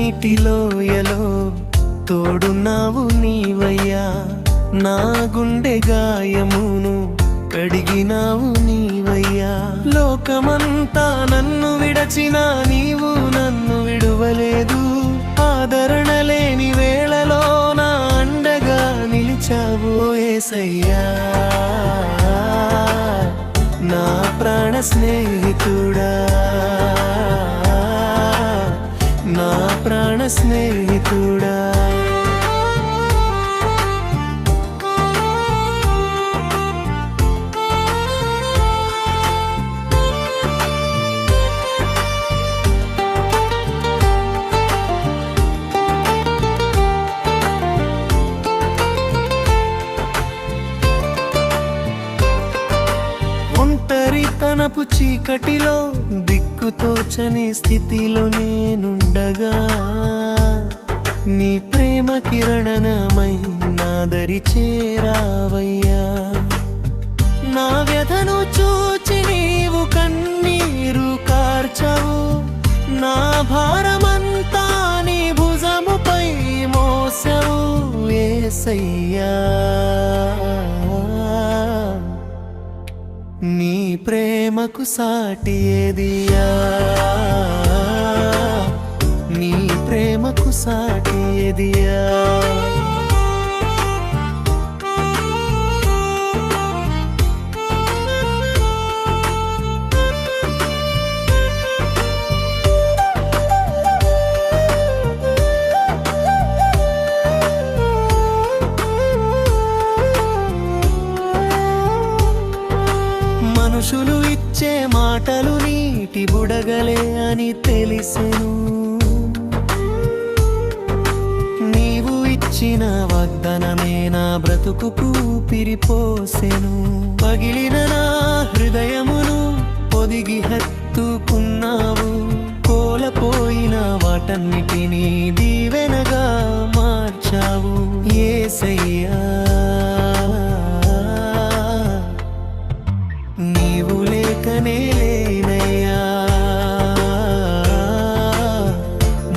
నీటిలోయలో తోడున్నావు నీవయ్యా, నా గుండె గాయమును కడిగినావు నీవయ్యా. లోకమంతా నన్ను విడచినా నీవు నన్ను విడువలేదు, ఆదరణ లేని వేళలో నా అండగా నిలిచావు యేసయ్యా. నా ప్రాణ స్నేహితుడా, నా ప్రాణ స్నేహితుడా. ఒంటరితనపు చీకటిలో దిక్కుతోచని స్థితిలో నేనుండగా నీ ప్రేమ కిరణమై నా దరి చేరావయ్యా. నా వ్యధను చూచి నీవు కన్నీరు కార్చవు, నా భారమంతా నీ భుజముపై మోసవు యేసయ్యా. నీ ప్రేమకు సాటి ఏదియా, నీ ప్రేమకు సాటి ఏదియా. మనుషులు ఇచ్చే మాటలు నీటి బుడగలే అని తెలిసెను, నీవు ఇచ్చిన వాగ్దానమే నా బ్రతుకుకు ఊపిరిపోసెను. పగిలిన నా హృదయమును పొదిగి హత్తుకున్నావు, కోల్పోయిన వాటన్నిటినీ దీవెనగా మార్చావు యేసయ్యా. నీవు లేకనే లేనయ్యా,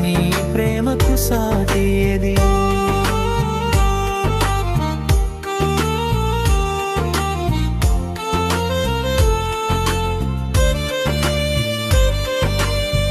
నీ ప్రేమకు సాటి ఏది.